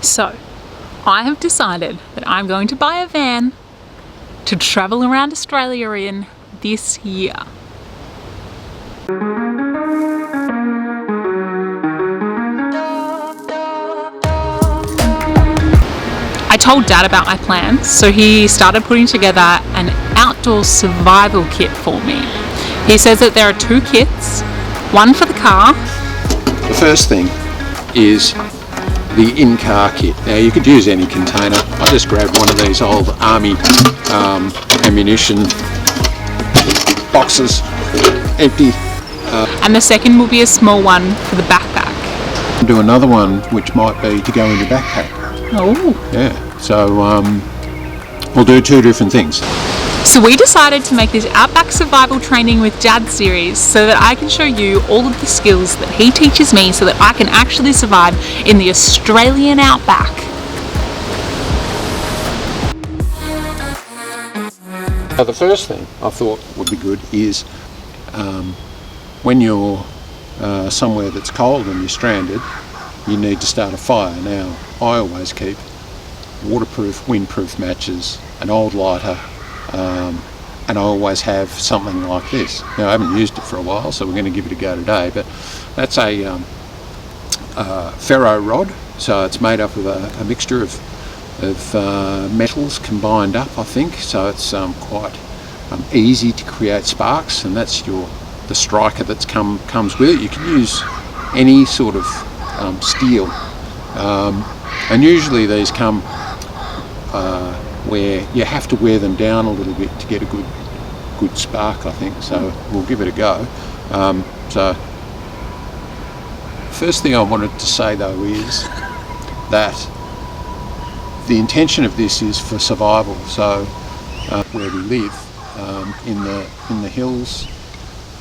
So, I have decided that I'm going to buy a van to travel around Australia in this year. I told Dad about my plans, so he started putting together an outdoor survival kit for me. He says that there are 2 kits, one for the car. The first thing is the in-car kit. Now you could use any container. I just grabbed one of these old army ammunition boxes, empty. And the second will be a small one for the backpack. Do another one which might be to go in your backpack. Oh. Yeah, so we'll do 2 different things. So we decided to make this Outback Survival Training with Dad series so that I can show you all of the skills that he teaches me so that I can actually survive in the Australian Outback. Now the first thing I thought would be good is when you're somewhere that's cold and you're stranded, you need to start a fire. Now I always keep waterproof, windproof matches, an old lighter, and I always have something like this. Now I haven't used it for a while, so we're going to give it a go today, but that's a FERRO rod, so it's made up of a mixture of metals combined up, I think, so it's quite easy to create sparks, and that's the striker that's comes with it. You can use any sort of steel, and usually these come where you have to wear them down a little bit to get a good spark, I think, so we'll give it a go. So first thing I wanted to say though is that the intention of this is for survival. So where we live in the hills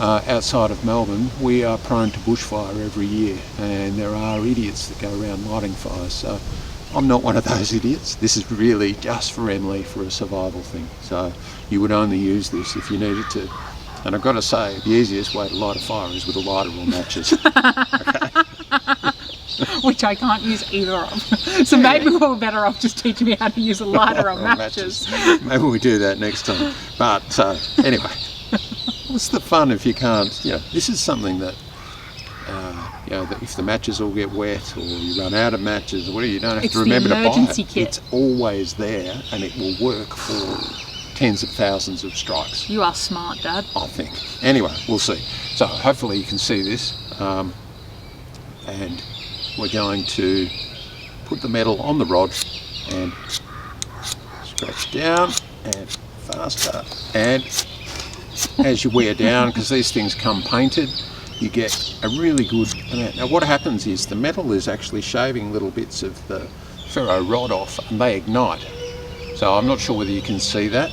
outside of Melbourne, we are prone to bushfire every year, and there are idiots that go around lighting fires. So I'm not one of those idiots. This is really just for Emily, for a survival thing. So you would only use this if you needed to. And I've got to say, the easiest way to light a fire is with a lighter or matches. Which I can't use either of. So maybe we're better off just teaching me how to use a lighter or matches. Maybe we do that next time. But anyway, what's the fun if you can't, this is something that, that if the matches all get wet or you run out of matches or whatever, you don't have to remember to buy it. Kit. It's always there, and it will work for tens of thousands of strikes. You are smart, Dad. I think. Anyway, we'll see. So hopefully you can see this, and we're going to put the metal on the rod and scratch down and faster, and as you wear down, because these things come painted, you get a really good amount. Now what happens is the metal is actually shaving little bits of the FERRO rod off, and they ignite. So I'm not sure whether you can see that,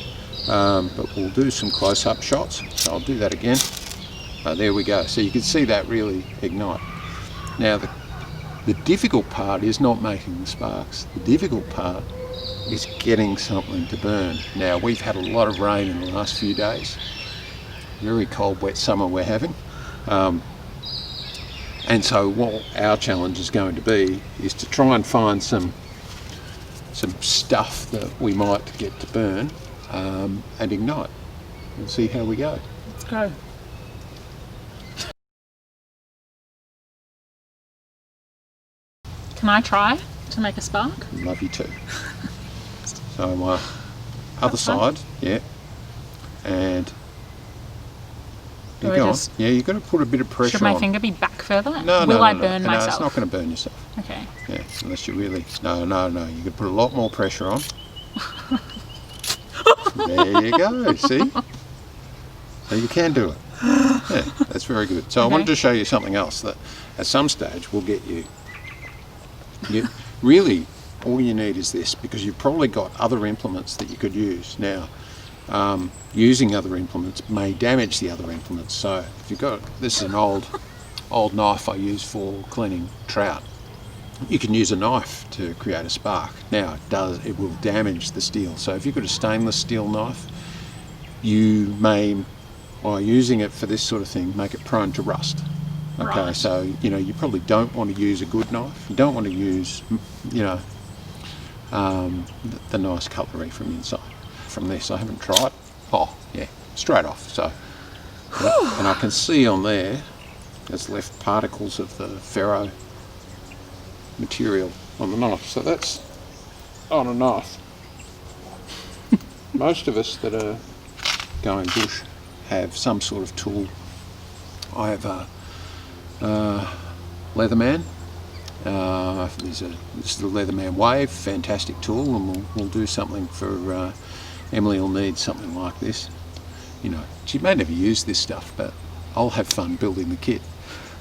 but we'll do some close-up shots. So I'll do that again. There we go. So you can see that really ignite. Now the difficult part is not making the sparks. The difficult part is getting something to burn. Now we've had a lot of rain in the last few days. Very cold, wet summer we're having. And so what our challenge is going to be is to try and find some stuff that we might get to burn and ignite. We'll see how we go. Let's go. Can I try to make a spark? Love you too. So other side, yeah, and you've got to put a bit of pressure on. Should my finger be back further? No, Will I burn myself? No, it's not going to burn yourself. Okay. Yeah, unless you really... No. You can put a lot more pressure on. There you go, see? So you can do it. Yeah, that's very good. So I wanted to show you something else that at some stage will get you... Really, all you need is this, because you've probably got other implements that you could use. Now, using other implements may damage the other implements. So if you've got, this is an old knife I use for cleaning trout. You can use a knife to create a spark. Now it will damage the steel. So if you've got a stainless steel knife, you may, by using it for this sort of thing, make it prone to rust. Okay, right. So you probably don't want to use a good knife. You don't want to use the nice cutlery from inside. From this, I haven't tried. Oh yeah, straight off. So, and I can see on there, there's left particles of the ferro material on the knife. So that's on a knife. Most of us that are going bush have some sort of tool. I have a Leatherman. This is the Leatherman Wave, fantastic tool, and we'll do something for Emily. Will need something like this. You know, she may never use this stuff, but I'll have fun building the kit.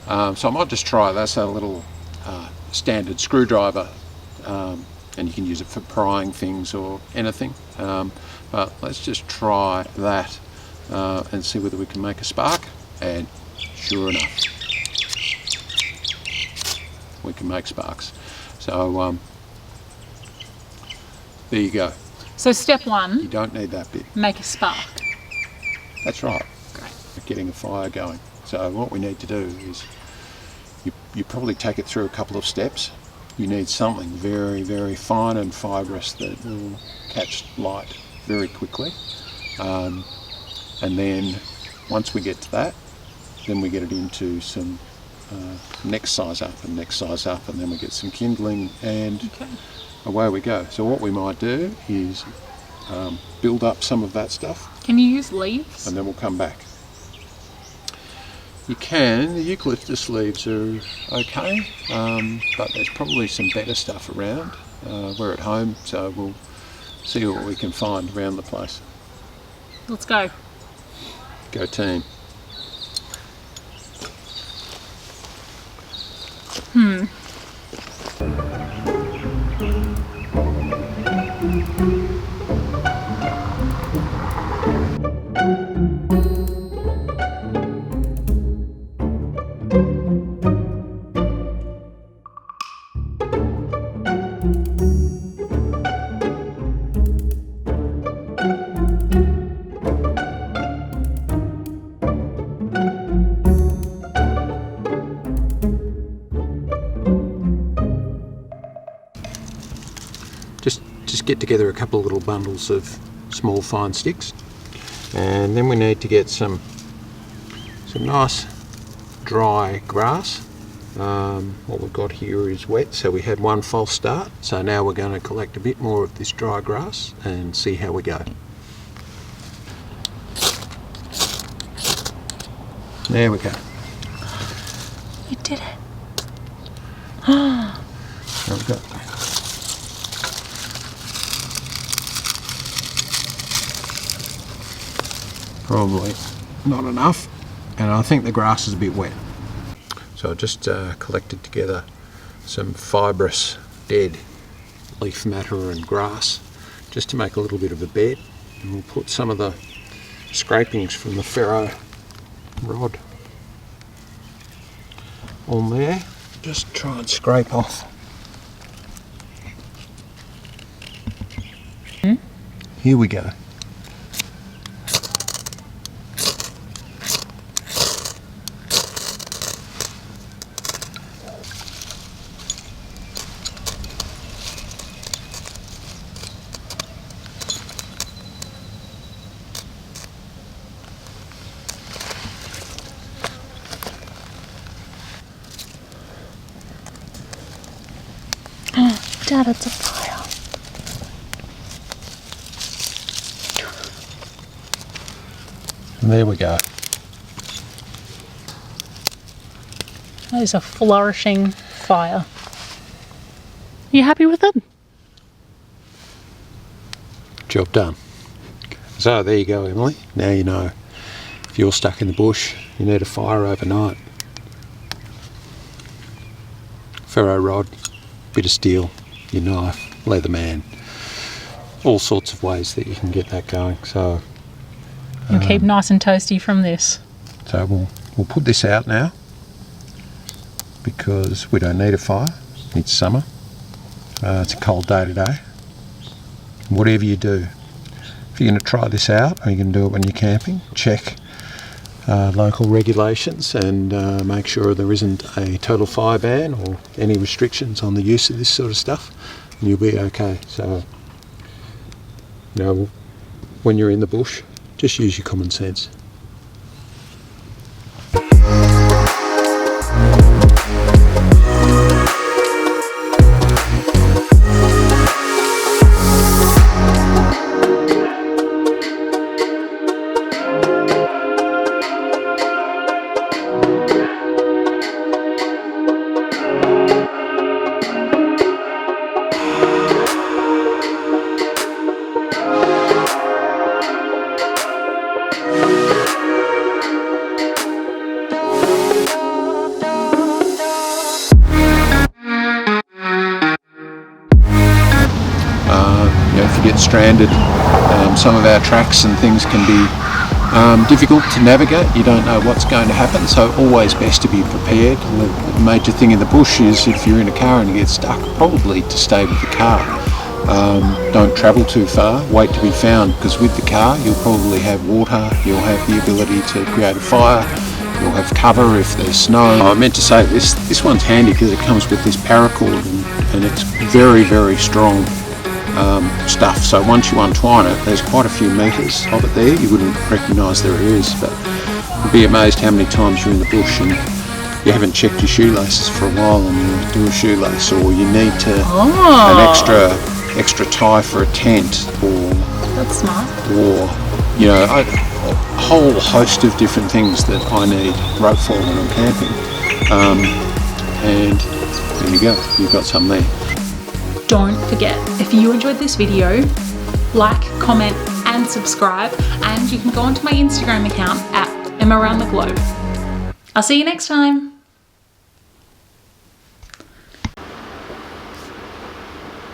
So I might just try this, a little standard screwdriver, and you can use it for prying things or anything. But let's just try that and see whether we can make a spark. And sure enough, we can make sparks. So there you go. So step one, You don't need that bit. make a spark. That's right. Great. Getting a fire going. So what we need to do is you probably take it through a couple of steps. You need something very, very fine and fibrous that will catch light very quickly. And then once we get to that, then we get it into some next size up and next size up, and then we get some kindling, and away we go. So what we might do is build up some of that stuff. Can you use leaves? And then we'll come back. You can. The eucalyptus leaves are okay, but there's probably some better stuff around. We're at home, so we'll see what we can find around the place. Let's go. Go team. Just get together a couple of little bundles of small fine sticks, and then we need to get some nice dry grass. What we've got here is wet, so we had one false start. So now we're going to collect a bit more of this dry grass and see how we go. There we go. You did it. There we go. Probably not enough, and I think the grass is a bit wet. So I just collected together some fibrous dead leaf matter and grass just to make a little bit of a bed, and we'll put some of the scrapings from the ferro rod on there. Just try and scrape off. Here we go. Dad, it's a fire. And there we go. That is a flourishing fire. You happy with it? Job done. So there you go, Emily. Now you know if you're stuck in the bush, you need a fire overnight. Ferro rod, bit of steel, your knife, Leatherman, all sorts of ways that you can get that going. So You'll keep nice and toasty from this. So we'll put this out now because we don't need a fire. It's summer. It's a cold day today. Whatever you do, if you're going to try this out or you're going to do it when you're camping, check local regulations and make sure there isn't a total fire ban or any restrictions on the use of this sort of stuff. and you'll be okay. So, you know, when you're in the bush, just use your common sense. If you get stranded, some of our tracks and things can be difficult to navigate. You don't know what's going to happen, so always best to be prepared. The major thing in the bush is if you're in a car and you get stuck, probably to stay with the car. Don't travel too far, wait to be found, because with the car you'll probably have water, you'll have the ability to create a fire, you'll have cover if there's snow. I meant to say this one's handy because it comes with this paracord and it's very, very strong stuff. So once you untwine it, there's quite a few metres of it there. You wouldn't recognise there it is, but you'd be amazed how many times you're in the bush and you haven't checked your shoelaces for a while and you do a shoelace, or you need to an extra tie for a tent, or That's smart. Or you know, a whole host of different things that I need rope for when I'm camping. And there you go, you've got some there. Don't forget, if you enjoyed this video, like, comment and subscribe, and you can go onto my Instagram account at @EmmaAroundTheGlobe. I'll see you next time.